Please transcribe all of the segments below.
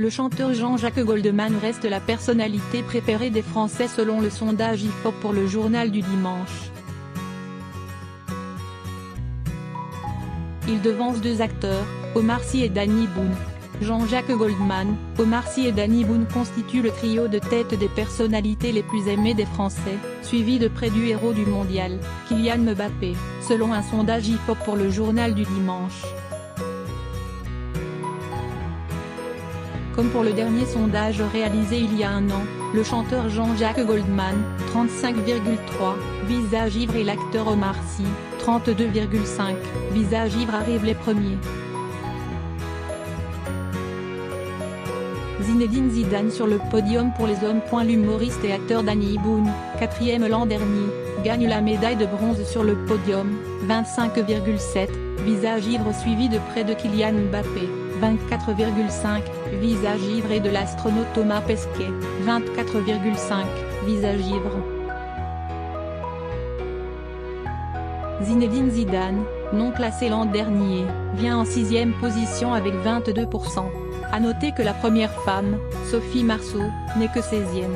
Le chanteur Jean-Jacques Goldman reste la personnalité préférée des Français selon le sondage IFOP pour le Journal du Dimanche. Il devance deux acteurs, Omar Sy et Danny Boone. Jean-Jacques Goldman, Omar Sy et Danny Boone constituent le trio de tête des personnalités les plus aimées des Français, suivi de près du héros du mondial, Kylian Mbappé, selon un sondage IFOP pour le Journal du Dimanche. Comme pour le dernier sondage réalisé il y a un an, le chanteur Jean-Jacques Goldman, 35,3, visage ivre et l'acteur Omar Sy, 32,5, visage ivre arrivent les premiers. Zinedine Zidane sur le podium pour les hommes. L'humoriste et acteur Danny Boone, 4e l'an dernier, gagne la médaille de bronze sur le podium, 25,7, visage ivre suivi de près de Kylian Mbappé, 24,5, visage ivre et de l'astronaute Thomas Pesquet, 24,5, visage ivre. Zinedine Zidane, non classé l'an dernier, vient en 6e position avec 22%. À noter que la première femme, Sophie Marceau, n'est que 16e.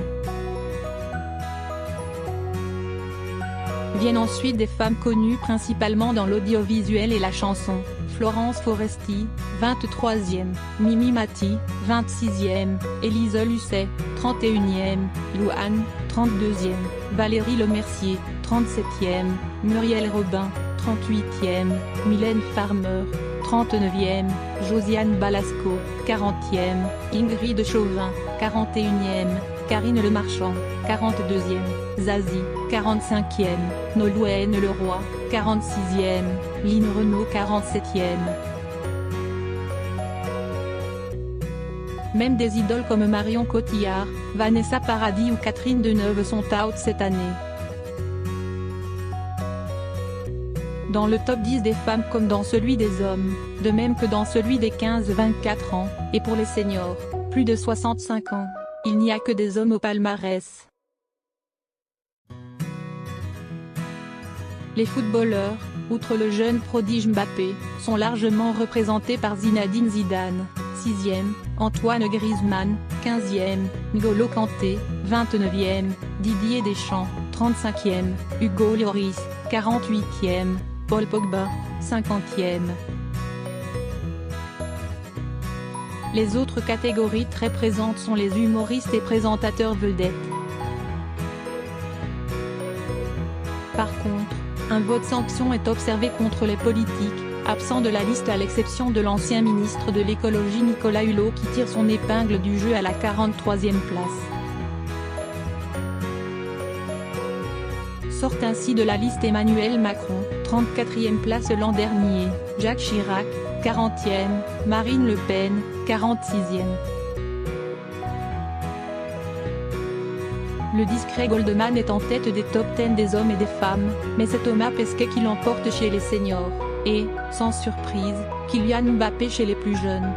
Viennent ensuite des femmes connues principalement dans l'audiovisuel et la chanson, Florence Foresti, 23e, Mimi Mati, 26e, Élise Lucet, 31e, Louane, 32e, Valérie Lemercier, 37e, Muriel Robin, 38e, Mylène Farmer, 39e, Josiane Balasco, 40e, Ingrid Chauvin, 41e, Karine Lemarchand, 42e, Zazie, 45e, Nolwenn Leroy, 46e, Line Renaud 47e. Même des idoles comme Marion Cotillard, Vanessa Paradis ou Catherine Deneuve sont out cette année. Dans le top 10 des femmes comme dans celui des hommes, de même que dans celui des 15-24 ans, et pour les seniors, plus de 65 ans, il n'y a que des hommes au palmarès. Les footballeurs, outre le jeune prodige Mbappé, sont largement représentés par Zinedine Zidane, 6e, Antoine Griezmann, 15e, N'Golo Kanté, 29e, Didier Deschamps, 35e, Hugo Lloris, 48e, Paul Pogba, 50e. Les autres catégories très présentes sont les humoristes et présentateurs vedettes. Par contre, un vote sanction est observé contre les politiques, absents de la liste à l'exception de l'ancien ministre de l'écologie Nicolas Hulot qui tire son épingle du jeu à la 43e place. Sortent ainsi de la liste Emmanuel Macron, 34e place l'an dernier, Jacques Chirac, 40e, Marine Le Pen, 46e. Le discret Goldman est en tête des top 10 des hommes et des femmes, mais c'est Thomas Pesquet qui l'emporte chez les seniors, et, sans surprise, Kylian Mbappé chez les plus jeunes.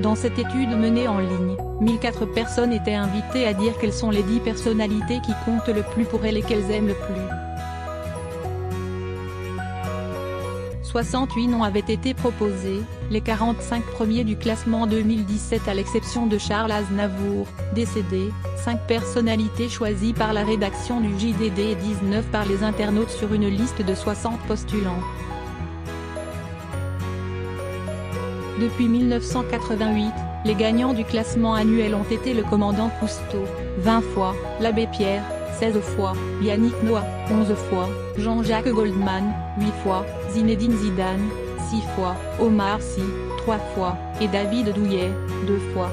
Dans cette étude menée en ligne, 1004 personnes étaient invitées à dire quelles sont les 10 personnalités qui comptent le plus pour elles et qu'elles aiment le plus. 68 noms avaient été proposés, les 45 premiers du classement 2017 à l'exception de Charles Aznavour, décédé, 5 personnalités choisies par la rédaction du JDD et 19 par les internautes sur une liste de 60 postulants. Depuis 1988, les gagnants du classement annuel ont été le commandant Cousteau, 20 fois, l'abbé Pierre, 16 fois, Yannick Noah, 11 fois, Jean-Jacques Goldman, 8 fois, Zinedine Zidane, 6 fois, Omar Sy, 3 fois, et David Douillet, 2 fois.